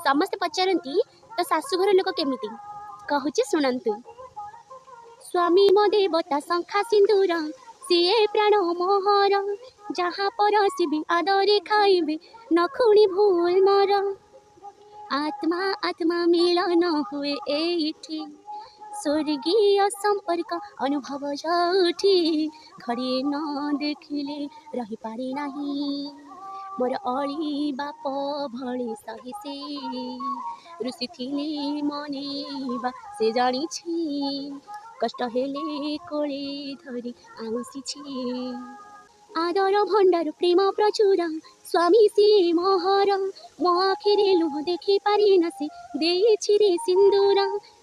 समस्ते पचारती तो शाशुघर लोक केमिति कहूची शुणु। स्वामी मो देवता शंखा सिंदूर सीए प्राण मोहर जहाँ परसिबी आदरे खाइबे न खुणी भूल मोर आत्मा आत्मा मिलन हुए एठी स्वर्गीय संपर्क अनुभव जाउठी घड़े न देखिले रही पारे नहीं मोर अली बाप भले सही से ऋषि थिले मनेबा से जानिछि कष्ट हेले कोले धरी आउसिछि आदर भंडार प्रेम प्रचुर स्वामी सी मोहर मो आखिरे लुह देखि पारि न से देछि रे सिंदूर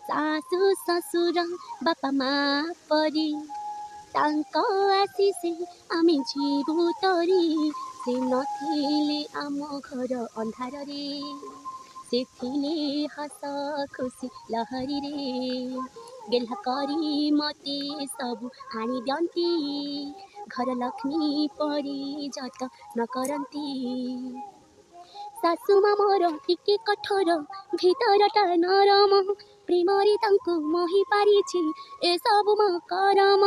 सासु ससुर बापा माँ परी तांक आशीषे आमे जीवु तरी से नथिले आम घर अंधार रे से थिले हस खुशी लहरी रे गेल्हा करी मते सबु हानि दियंती घर लक्ष्मी परी जत न करती सासु मोर टिके कठोर भीतरटा नरम प्रेमरे तांकु मोहि पारिछि ए सबु म करम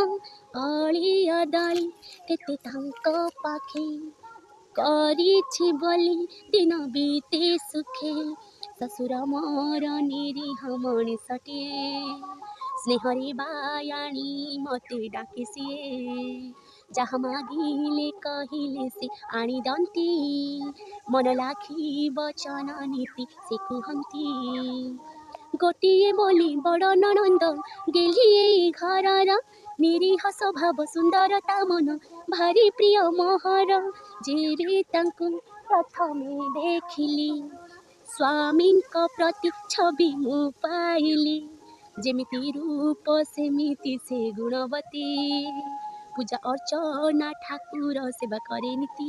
अली अदली केते तांक पाखे करिछि बोली दिन बीते सुखे ससुर मोर निरीह मଣିଷଟେ स्नेहरे बायाणी मते डाके सिए जहाँ मागिले कहिले से आनी दंती मन लाखी वचन नीति से कुहंती गोटिए बोली बड़ ननंद गेलिए घरर निरीह स्वभाव सुंदरता मन भारी प्रिय मोहर जेबे तांकु प्रथमे देखिली स्वामी प्रति छवि मु पाइली जेमिति रूप सेमिति से गुणवती पूजा अर्चना ठाकुर सेवा करे नीति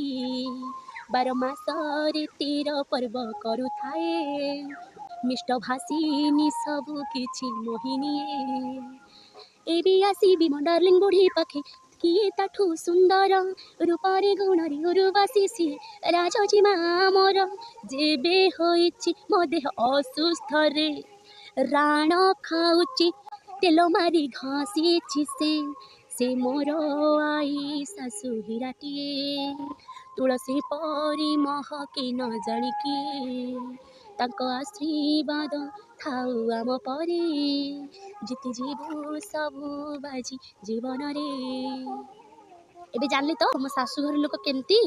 12 मासरे 13 पर्व करू थाए मिष्ट भाषिनी सबु किछि मोहिनी एबे आसीबी मो डार्लिंग बुढ़ी पाखे किए ताठू सुंदर रूपरे गुणरे उर्वशी सी राजजी मोर जेबे होइछि मो देह असुस्थ रे राण खाउछि तेल मारी घसीछि से मोर आई सासु हिराटिए तुलसी परी महके न जानिकी तांको आशीर्वाद थाउ आम परे जीति जीवु सबु बाजी जीवन रे एबे जानले तो मो सासु घर लोक केमती